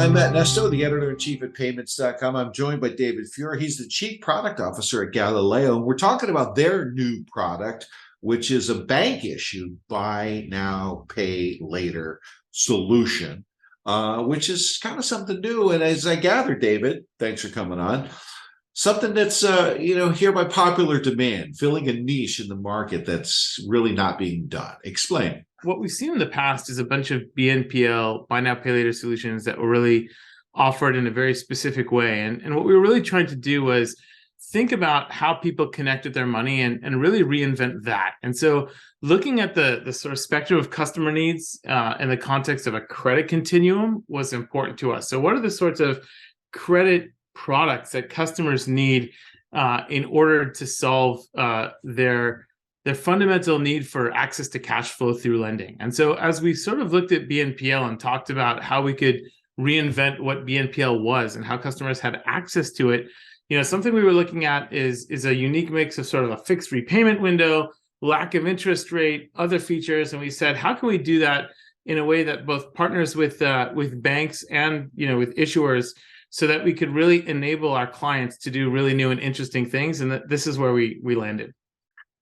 I'm Matt Nesto, the editor-in-chief at payments.com. I'm joined by David Fuhrer. He's the chief product officer at Galileo. And we're talking about their new product, which is a bank-issued buy now, pay later solution, which is kind of something new. And as I gather, David, thanks for coming on, something that's here by popular demand, filling a niche in the market that's really not being done. Explain. What we've seen in the past is a bunch of BNPL, buy now, pay later solutions that were really offered in a very specific way. And what we were really trying to do was think about how people connect with their money and really reinvent that. And so looking at the sort of spectrum of customer needs in the context of a credit continuum was important to us. So what are the sorts of credit products that customers need in order to solve their fundamental need for access to cash flow through lending? And so as we sort of looked at BNPL and talked about how we could reinvent what BNPL was and how customers had access to it, something we were looking at is a unique mix of sort of a fixed repayment window, lack of interest rate, other features. And we said, how can we do that in a way that both partners with banks and with issuers, so that we could really enable our clients to do really new and interesting things? And this is where we landed.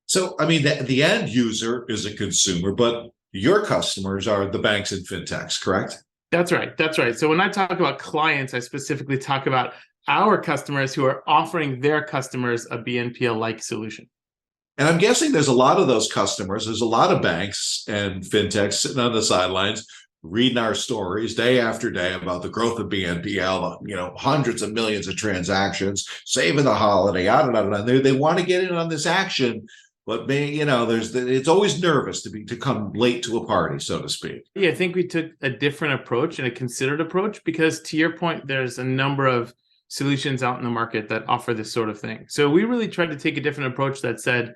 So, I mean, the end user is a consumer, but your customers are the banks and fintechs, correct? That's right. That's right. So when I talk about clients, I specifically talk about our customers who are offering their customers a BNPL-like solution. And I'm guessing there's a lot of those customers. There's a lot of banks and fintechs sitting on the sidelines reading our stories day after day about the growth of BNPL, hundreds of millions of transactions, saving the holiday, They want to get in on this action. But it's always nervous to come late to a party, so to speak. Yeah, I think we took a different approach and a considered approach because, to your point, there's a number of solutions out in the market that offer this sort of thing. So we really tried to take a different approach that said,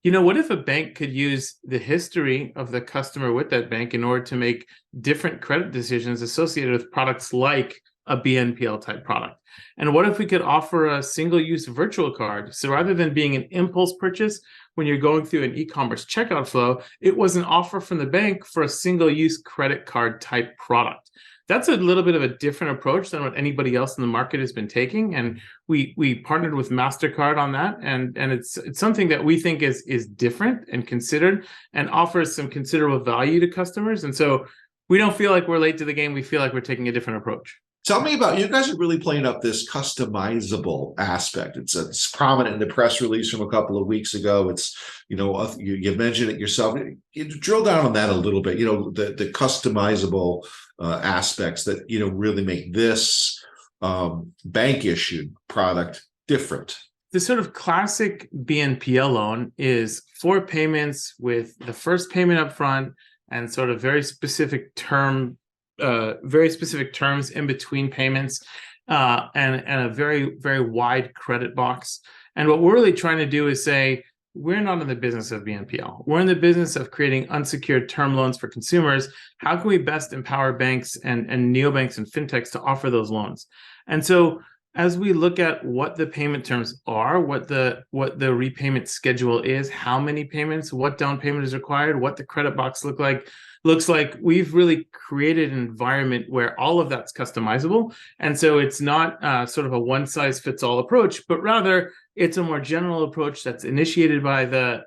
what if a bank could use the history of the customer with that bank in order to make different credit decisions associated with products like a BNPL type product? And what if we could offer a single-use virtual card? So rather than being an impulse purchase when you're going through an e-commerce checkout flow, it was an offer from the bank for a single-use credit card type product. That's a little bit of a different approach than what anybody else in the market has been taking. And we partnered with MasterCard on that. And it's something that we think is different and considered and offers some considerable value to customers. And so we don't feel like we're late to the game. We feel like we're taking a different approach. Tell me about, you guys are really playing up this customizable aspect. It's prominent in the press release from a couple of weeks ago. It's, you mentioned it yourself. You drill down on that a little bit, the customizable aspects that, really make this bank issued product different. The sort of classic BNPL loan is 4 payments with the first payment up front and sort of very specific terms in between payments, and a very, very wide credit box. And what we're really trying to do is say, we're not in the business of BNPL. We're in the business of creating unsecured term loans for consumers. How can we best empower banks and neobanks and fintechs to offer those loans? And so as we look at what the payment terms are, what the repayment schedule is, how many payments, what down payment is required, what the credit box looks like, we've really created an environment where all of that's customizable. And so it's not sort of a one-size-fits-all approach, but rather it's a more general approach that's initiated by the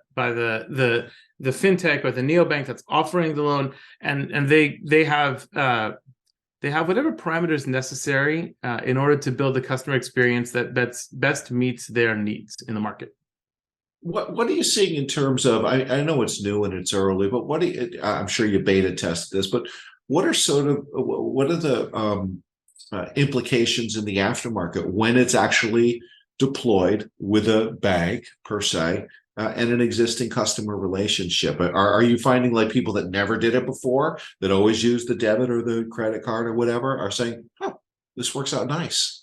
fintech or the neobank that's offering the loan, and they have whatever parameters necessary in order to build a customer experience that best meets their needs in the market. What are you seeing in terms of, I know it's new and it's early, but I'm sure you beta tested this, but what are the implications in the aftermarket when it's actually deployed with a bank per se and an existing customer relationship? Are you finding like people that never did it before, that always use the debit or the credit card or whatever, are saying, oh, this works out nice?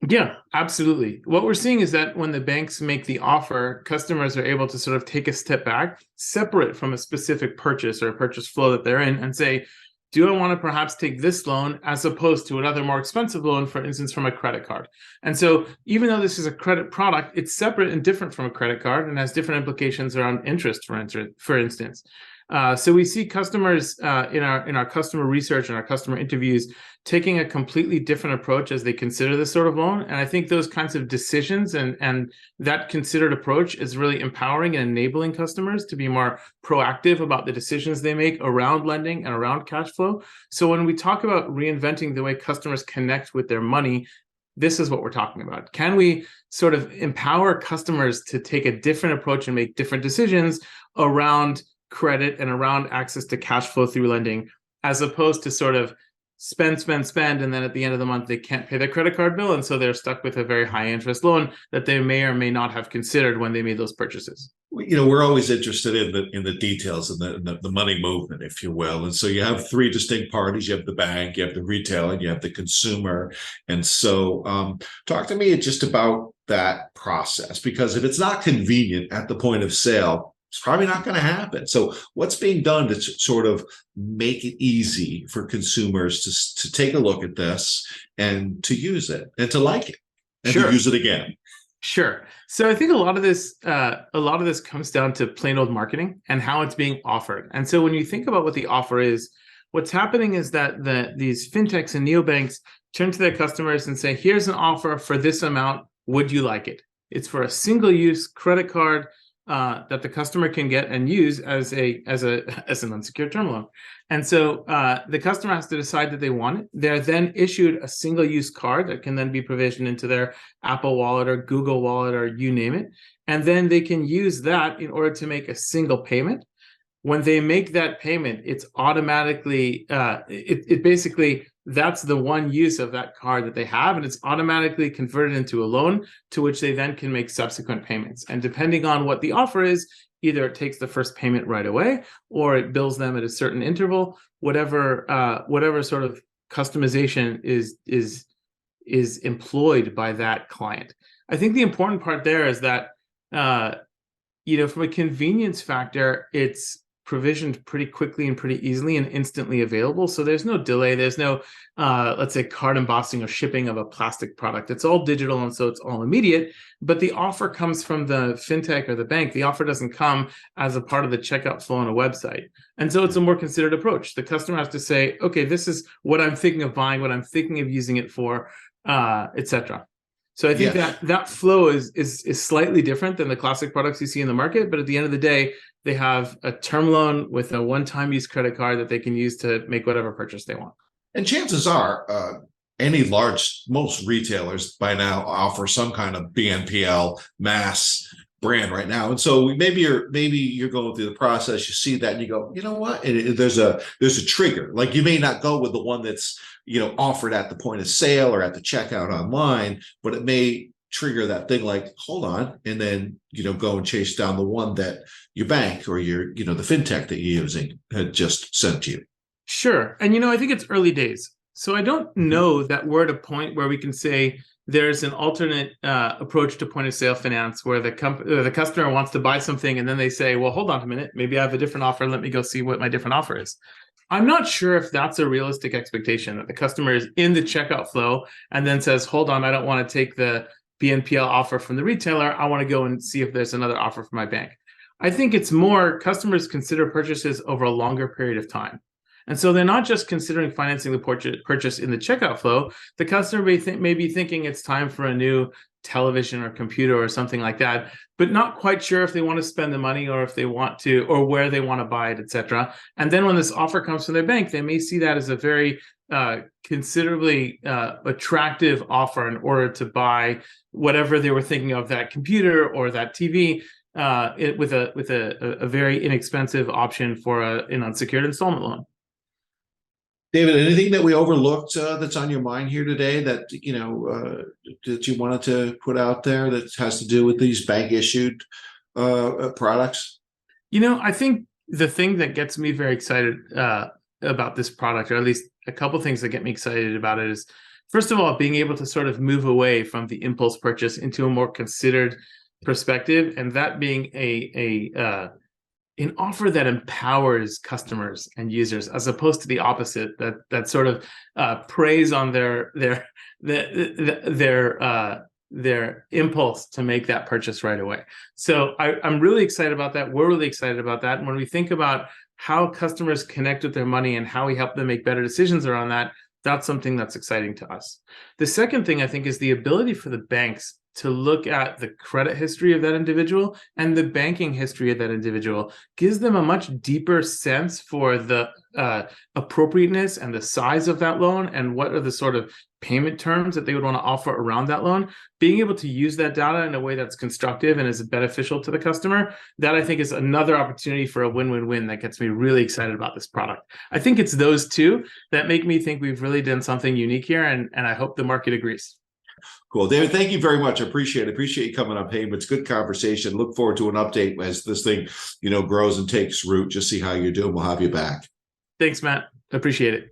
Yeah, absolutely. What we're seeing is that when the banks make the offer, customers are able to sort of take a step back, separate from a specific purchase or a purchase flow that they're in, and say, do I want to perhaps take this loan as opposed to another more expensive loan, for instance, from a credit card? And so even though this is a credit product, it's separate and different from a credit card and has different implications around interest, for instance. So we see customers in our customer research and our customer interviews taking a completely different approach as they consider this sort of loan. And I think those kinds of decisions and that considered approach is really empowering and enabling customers to be more proactive about the decisions they make around lending and around cash flow. So when we talk about reinventing the way customers connect with their money, this is what we're talking about. Can we sort of empower customers to take a different approach and make different decisions around credit and around access to cash flow through lending, as opposed to sort of spend, and then at the end of the month, they can't pay their credit card bill. And so they're stuck with a very high interest loan that they may or may not have considered when they made those purchases. We're always interested in the details and the money movement, if you will. And so you have three distinct parties. You have the bank, you have the retailer, and you have the consumer. And so talk to me just about that process, because if it's not convenient at the point of sale, it's probably not going to happen. So what's being done to sort of make it easy for consumers to take a look at this and to use it and to like it and to use it again? Sure. So I think a lot of this comes down to plain old marketing and how it's being offered. And so when you think about what the offer is, what's happening is that these fintechs and neobanks turn to their customers and say, here's an offer for this amount. Would you like it? It's for a single-use credit card that the customer can get and use as an unsecured term loan. And so the customer has to decide that they want it. They're then issued a single-use card that can then be provisioned into their Apple Wallet or Google Wallet or you name it. And then they can use that in order to make a single payment. When they make that payment, it's automatically, it basically, that's the one use of that card that they have, and it's automatically converted into a loan to which they then can make subsequent payments. And depending on what the offer is, either it takes the first payment right away, or it bills them at a certain interval, whatever sort of customization is employed by that client. I think the important part there is that, from a convenience factor, it's provisioned pretty quickly and pretty easily and instantly available. So there's no delay. There's no, let's say, card embossing or shipping of a plastic product. It's all digital, and so it's all immediate. But the offer comes from the fintech or the bank. The offer doesn't come as a part of the checkout flow on a website. And so it's a more considered approach. The customer has to say, okay, this is what I'm thinking of buying, what I'm thinking of using it for, etc. So I think that flow is slightly different than the classic products you see in the market. But at the end of the day, they have a term loan with a one-time use credit card that they can use to make whatever purchase they want. And chances are most retailers by now offer some kind of BNPL mass brand right now. And so maybe you're going through the process, you see that and you go, you know what? And there's a trigger. Like you may not go with the one that's, offered at the point of sale or at the checkout online, but it may trigger that thing like, hold on, and then, go and chase down the one that your bank or your, the fintech that you're using had just sent to you. Sure. And, I think it's early days. So I don't know that we're at a point where we can say there's an alternate approach to point of sale finance where the customer wants to buy something and then they say, well, hold on a minute, maybe I have a different offer. Let me go see what my different offer is. I'm not sure if that's a realistic expectation, that the customer is in the checkout flow and then says, hold on, I don't want to take the BNPL offer from the retailer. I want to go and see if there's another offer from my bank. I think it's more customers consider purchases over a longer period of time. And so they're not just considering financing the purchase in the checkout flow. The customer may be thinking it's time for a new television or computer or something like that, but not quite sure if they want to spend the money or if they want to, or where they want to buy it, etc. And then when this offer comes from their bank, they may see that as a very considerably attractive offer in order to buy whatever they were thinking of, that computer or that TV, with a very inexpensive option for an unsecured installment loan. David, anything that we overlooked that's on your mind here today that that you wanted to put out there that has to do with these bank issued products? I think the thing that gets me very excited about this product, or at least a couple things that get me excited about it, is first of all, being able to sort of move away from the impulse purchase into a more considered perspective, and that being an offer that empowers customers and users, as opposed to the opposite, that sort of preys on their impulse to make that purchase right away. So I'm really excited about that. We're really excited about that. And when we think about how customers connect with their money and how we help them make better decisions around that, that's something that's exciting to us. The second thing I think is the ability for the banks to look at the credit history of that individual and the banking history of that individual gives them a much deeper sense for the appropriateness and the size of that loan and what are the sort of payment terms that they would want to offer around that loan. Being able to use that data in a way that's constructive and is beneficial to the customer, that I think is another opportunity for a win-win-win that gets me really excited about this product. I think it's those two that make me think we've really done something unique here, and I hope the market agrees. Cool. David, thank you very much. I appreciate it. Appreciate you coming on Payments. Good conversation. Look forward to an update as this thing, grows and takes root. Just see how you're doing. We'll have you back. Thanks, Matt. Appreciate it.